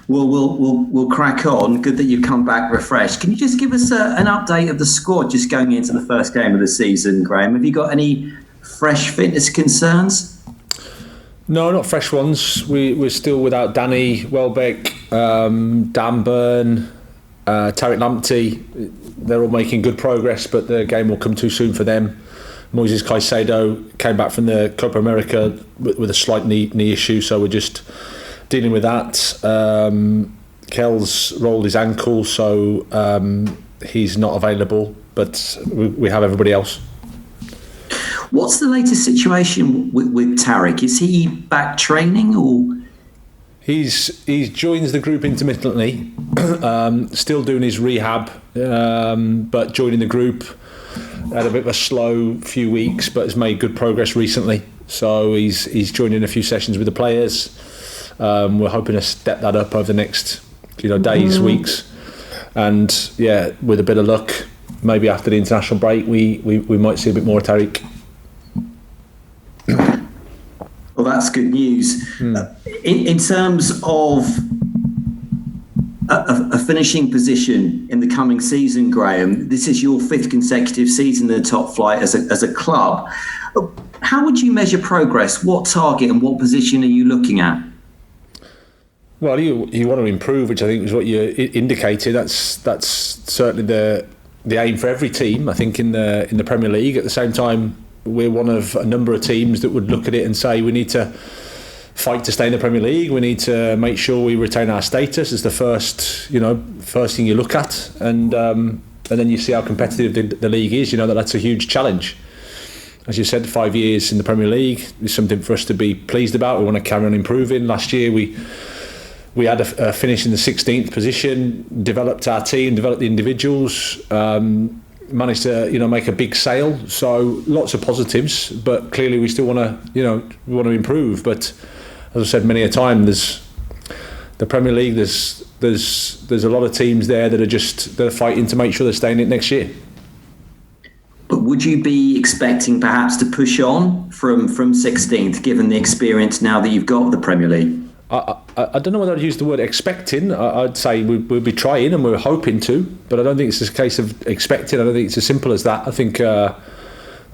Well, we'll crack on. Good that you've come back refreshed. Can you just give us an update of the squad just going into the first game of the season, Graham? Have you got any fresh fitness concerns? No, not fresh ones. We're still without Danny Welbeck, Dan Burn, Tariq Lamptey. They're all making good progress, but the game will come too soon for them. Moises Caicedo came back from the Copa America with a slight knee issue, so we're just dealing with that. Kel's rolled his ankle, so he's not available, but we have everybody else. What's the latest situation with Tariq? Is he back training or...? He's joins the group intermittently, still doing his rehab, but joining the group. Had a bit of a slow few weeks, but has made good progress recently. So he's joining a few sessions with the players. We're hoping to step that up over the next days, weeks, and yeah, with a bit of luck, maybe after the international break, we might see a bit more of Tariq. Well, that's good news. In terms of a finishing position in the coming season, Graham, this is your 5th consecutive season in the top flight as a club. How would you measure progress? What target and what position are you looking at? Well, you want to improve, which I think is what you indicated. That's certainly the aim for every team, I think, in the Premier League. At the same time, we're one of a number of teams that would look at it and say we need to fight to stay in the Premier League. We need to make sure we retain our status as the first thing you look at, and then you see how competitive the league is. That's a huge challenge. As you said, 5 years in the Premier League is something for us to be pleased about. We want to carry on improving. Last year we had a finish in the 16th position, developed our team, developed the individuals, managed to make a big sale. So lots of positives, but clearly we still want to improve. But as I said many a time, there's the Premier League. There's a lot of teams there that are fighting to make sure they're staying in it next year. But would you be expecting perhaps to push on from 16th, given the experience now that you've got the Premier League? I don't know whether I'd use the word expecting. I'd say we'll be trying and we're hoping to, but I don't think it's a case of expecting. I don't think it's as simple as that. I think the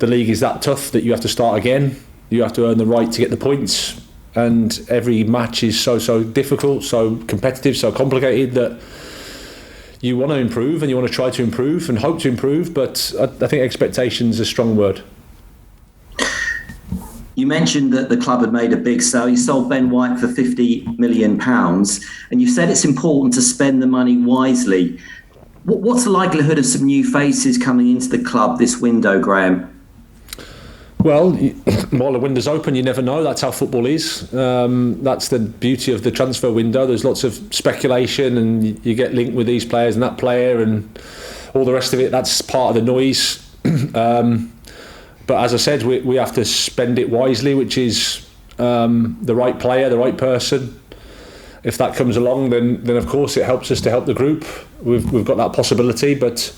league is that tough that you have to start again. You have to earn the right to get the points, and every match is so difficult, so competitive, so complicated that you want to improve and you want to try to improve and hope to improve, but I think expectation is a strong word. You mentioned that the club had made a big sale. You sold Ben White for £50 million, and you said it's important to spend the money wisely. What's the likelihood of some new faces coming into the club this window, Graham? Well, while the window's open, you never know. That's how football is. That's the beauty of the transfer window. There's lots of speculation, and you get linked with these players and that player and all the rest of it. That's part of the noise. But as I said, we have to spend it wisely, which is the right player, the right person. If that comes along, then of course it helps us to help the group. We've got that possibility, but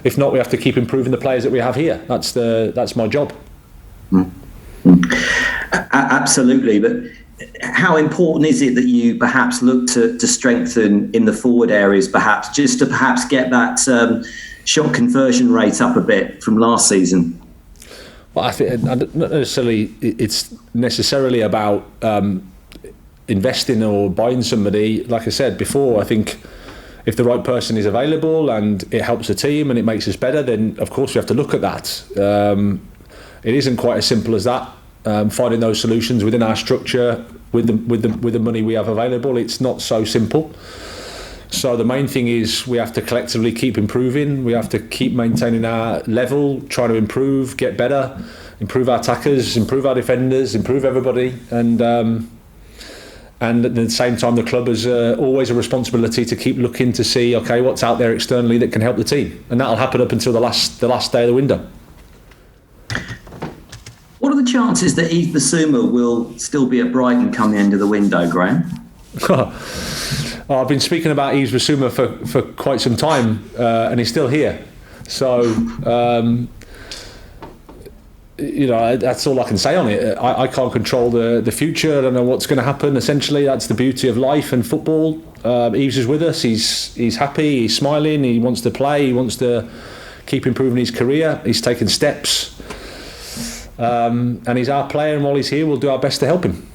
if not, we have to keep improving the players that we have here. That's my job. Absolutely, but how important is it that you perhaps look to strengthen in the forward areas, perhaps just to perhaps get that shot conversion rate up a bit from last season? Well, I think not necessarily. It's necessarily about investing or buying somebody. Like I said before, I think if the right person is available and it helps the team and it makes us better, then of course we have to look at that. It isn't quite as simple as that. Finding those solutions within our structure with the money we have available, it's not so simple. So the main thing is we have to collectively keep improving. We have to keep maintaining our level, try to improve, get better, improve our attackers, improve our defenders, improve everybody. And at the same time, the club has always a responsibility to keep looking to see, okay, what's out there externally that can help the team. And that'll happen up until the last day of the window. What are the chances that Yves Bissouma will still be at Brighton come the end of the window, Graham? I've been speaking about Yves Bissouma for quite some time, and he's still here. So that's all I can say on it. I can't control the future. I don't know what's going to happen. Essentially, that's the beauty of life and football. Eves is with us. He's happy. He's smiling. He wants to play. He wants to keep improving his career. He's taken steps, and he's our player. And while he's here, we'll do our best to help him.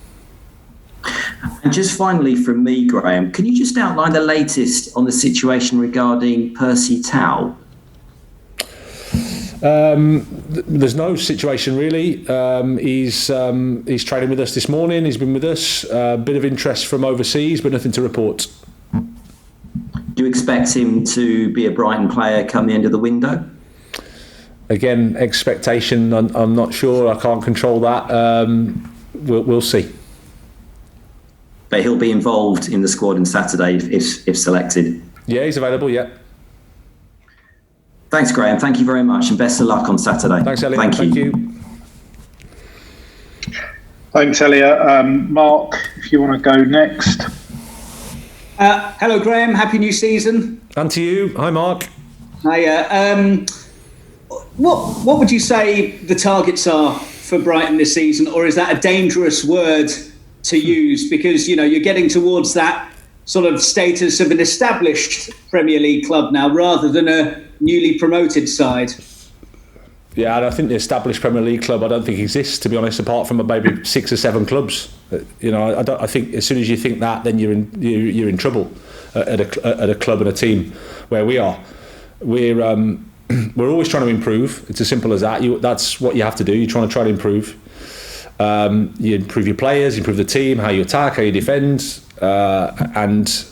And just finally from me, Graham, can you just outline the latest on the situation regarding Percy Tau? There's no situation really. He's training with us this morning. He's been with us. A bit of interest from overseas, but nothing to report. Do you expect him to be a Brighton player come the end of the window? Again, expectation. I'm not sure. I can't control that. We'll see. But he'll be involved in the squad on Saturday if selected. Yeah, he's available. Yeah. Thanks, Graham. Thank you very much, and best of luck on Saturday. Thanks, Elliot. Thank you. Thanks, Elliot. Mark, if you want to go next. Hello, Graham. Happy new season. And to you. Hi, Mark. Hiya. What would you say the targets are for Brighton this season, or is that a dangerous word to use? Because you're getting towards that sort of status of an established Premier League club now, rather than a newly promoted side. Yeah, I think the established Premier League club, I don't think exists, to be honest, apart from maybe 6 or 7 clubs. I think as soon as you think that, then you're in trouble at a club and a team where we are. We're always trying to improve. It's as simple as that. That's what you have to do. You're trying to improve. You improve your players, you improve the team, how you attack, how you defend, and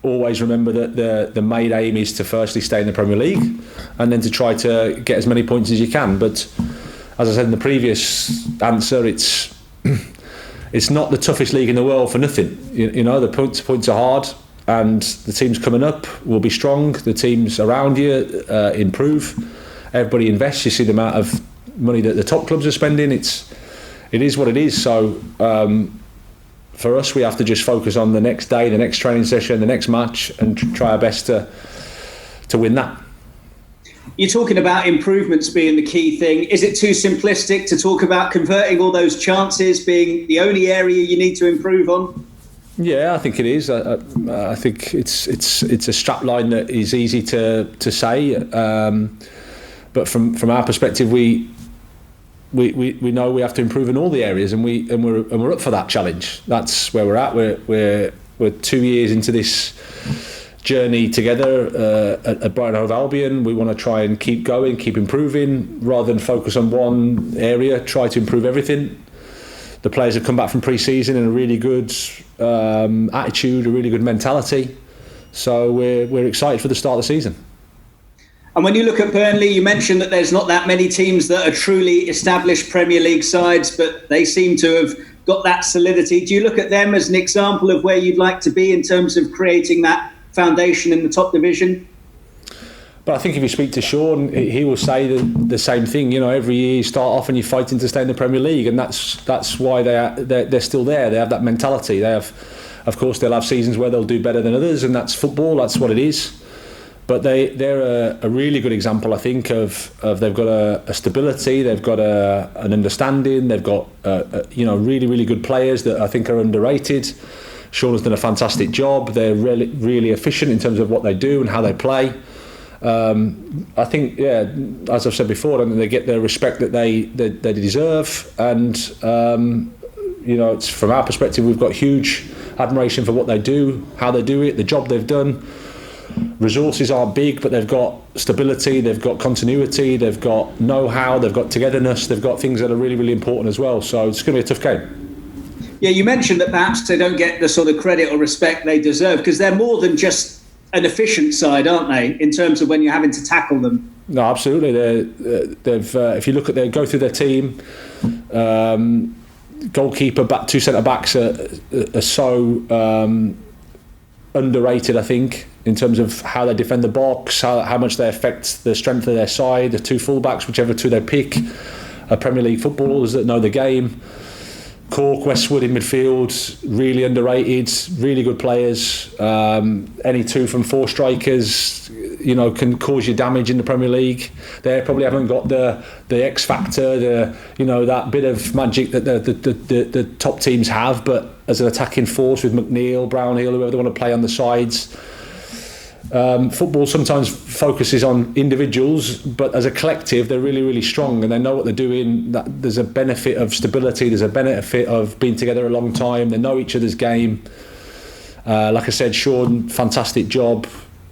always remember that the main aim is to firstly stay in the Premier League and then to try to get as many points as you can. But as I said in the previous answer, it's not the toughest league in the world for nothing. The points are hard, and the teams coming up will be strong. The teams around you improve. Everybody invests. You see the amount of money that the top clubs are spending. It is what it is. So for us, we have to just focus on the next day, the next training session, the next match, and try our best to win that. You're talking about improvements being the key thing. Is it too simplistic to talk about converting all those chances being the only area you need to improve on? Yeah, I think it is. I think it's a strap line that is easy to say, but from our perspective, we know we have to improve in all the areas, and we're up for that challenge. That's where we're at. We're 2 years into this journey together at Brighton Hove Albion. We want to try and keep going, keep improving, rather than focus on one area. Try to improve everything. The players have come back from pre-season in a really good attitude, a really good mentality. So we're excited for the start of the season. And when you look at Burnley, you mentioned that there's not that many teams that are truly established Premier League sides, but they seem to have got that solidity. Do you look at them as an example of where you'd like to be in terms of creating that foundation in the top division? But I think if you speak to Sean, he will say the same thing. Every year you start off and you're fighting to stay in the Premier League, and that's why they're still there. They have that mentality. They have, of course, they'll have seasons where they'll do better than others, and that's football. That's what it is. But they're a really good example, I think, of they've got a stability, they've got an understanding, they've got really, really good players that I think are underrated. Sean has done a fantastic job. They're really, really efficient in terms of what they do and how they play. I think, as I've said before, I think they get the respect that they deserve, and it's from our perspective, we've got huge admiration for what they do, how they do it, the job they've done. Resources aren't big, but they've got stability, they've got continuity, they've got know-how, they've got togetherness, they've got things that are really, really important as well. So it's going to be a tough game. Yeah, you mentioned that perhaps they don't get the sort of credit or respect they deserve, because they're more than just an efficient side, aren't they, in terms of when you're having to tackle them? No, absolutely. They've if you look at go through their team, goalkeeper, two centre backs are so underrated, I think, in terms of how they defend the box, how much they affect the strength of their side. The two fullbacks, whichever two they pick, are Premier League footballers that know the game. Cork, Westwood in midfield, really underrated, really good players. Any 2 from 4 strikers, can cause you damage in the Premier League. They probably haven't got the X factor, that bit of magic that the top teams have. But as an attacking force with McNeil, Brownhill, whoever they want to play on the sides. Football sometimes focuses on individuals, but as a collective they're really, really strong and they know what they're doing. There's a benefit of stability, there's a benefit of being together a long time, they know each other's game. Like I said, Sean, fantastic job,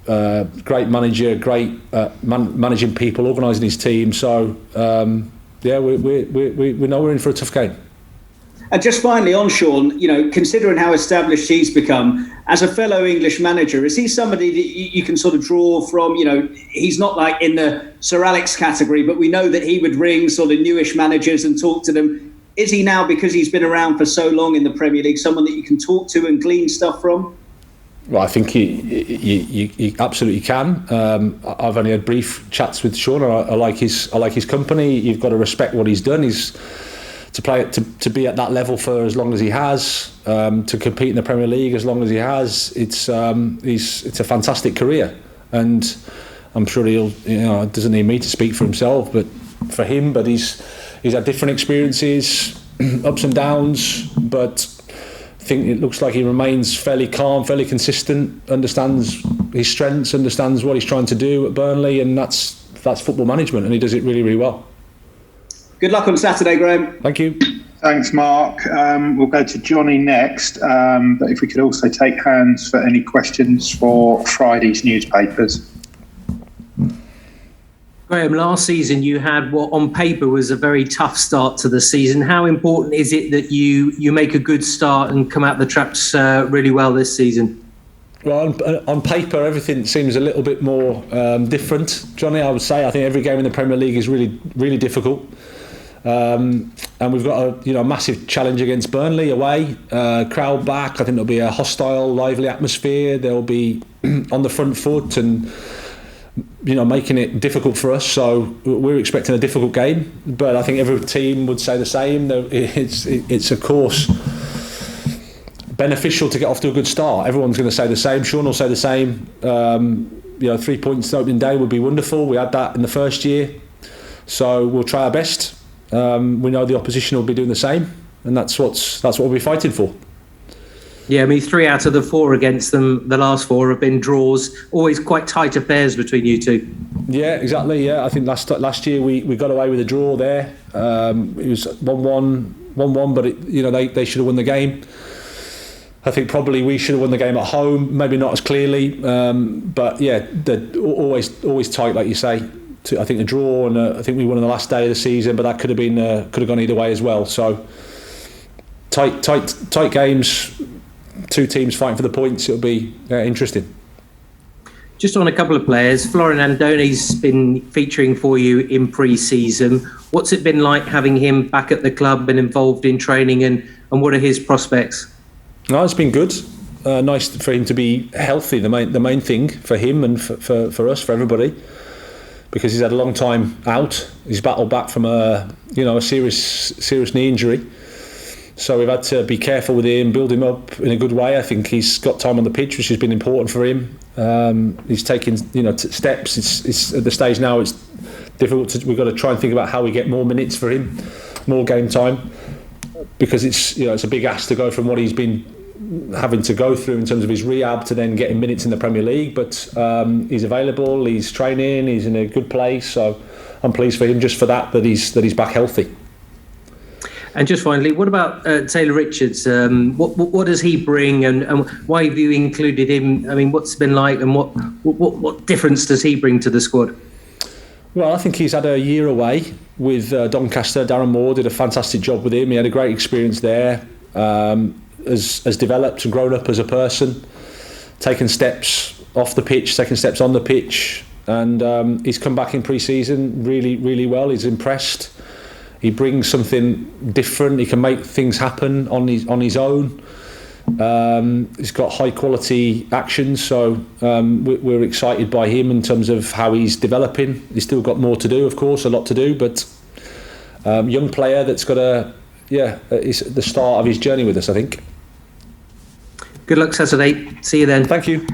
great manager, great managing people, organising his team. So we know we're in for a tough game. And just finally on Sean, considering how established he's become, as a fellow English manager, is he somebody that you can sort of draw from? He's not like in the Sir Alex category, but we know that he would ring sort of newish managers and talk to them. Is he now, because he's been around for so long in the Premier League, someone that you can talk to and glean stuff from? Well, I think you absolutely can. I've only had brief chats with Sean, and I like his company. You've got to respect what he's done. To be at that level for as long as he has, to compete in the Premier League as long as he has, it's a fantastic career, and I'm sure it doesn't need me to speak for himself, but for him. But he's had different experiences, ups and downs, but I think it looks like he remains fairly calm, fairly consistent, understands his strengths, understands what he's trying to do at Burnley, and that's football management, and he does it really, really well. Good luck on Saturday, Graham. Thank you. Thanks, Mark. We'll go to Johnny next, but if we could also take hands for any questions for Friday's newspapers. Graham, last season you had what on paper was a very tough start to the season. How important is it that you make a good start and come out the traps really well this season? Well, on paper, everything seems a little bit more different, Johnny. I would say I think every game in the Premier League is really, really difficult. And we've got a massive challenge against Burnley away, crowd back. I think there'll be a hostile, lively atmosphere. They'll be on the front foot and making it difficult for us. So we're expecting a difficult game. But I think every team would say the same. It's of course beneficial to get off to a good start. Everyone's going to say the same. Sean will say the same. 3 points opening day would be wonderful. We had that in the first year, so we'll try our best. We know the opposition will be doing the same, and that's what we'll be fighting for. Yeah, 3 out of the 4 against them, the last 4 have been draws. Always quite tight affairs between you two. Yeah, exactly. Yeah, I think last year we got away with a draw there. It was 1-1, but they should have won the game. I think probably we should have won the game at home, maybe not as clearly, but yeah, they're always tight, like you say. I think a draw, and I think we won on the last day of the season, but that could have gone either way as well. So tight games, 2 teams fighting for the points. It'll be interesting. Just on a couple of players, Florian Andoni's been featuring for you in pre-season. What's it been like having him back at the club and involved in training, and what are his prospects? No, it's been good. Nice for him to be healthy. The main thing for him and for us, for everybody, because he's had a long time out. He's battled back from a serious knee injury. So we've had to be careful with him, build him up in a good way. I think he's got time on the pitch, which has been important for him. He's taking steps. It's at the stage now. It's difficult. We've got to try and think about how we get more minutes for him, more game time, because it's a big ask to go from what he's been having to go through in terms of his rehab to then getting minutes in the Premier League. But he's available. He's training. He's in a good place. So I'm pleased for him just for that he's back healthy. And just finally, what about Taylor Richards? What does he bring, and why have you included him? I mean, what's it been like, and what difference does he bring to the squad? Well, I think he's had a year away with Doncaster. Darren Moore did a fantastic job with him. He had a great experience there. Has developed and grown up as a person, taken steps off the pitch, taken steps on the pitch, and he's come back in pre-season really, really well. He's impressed. He brings something different. He can make things happen on his own. He's got high quality action, so we're excited by him in terms of how he's developing. He's still got more to do, of course, a lot to do, but young player that's got it's the start of his journey with us, I think. Good luck Saturday. See you then. Thank you.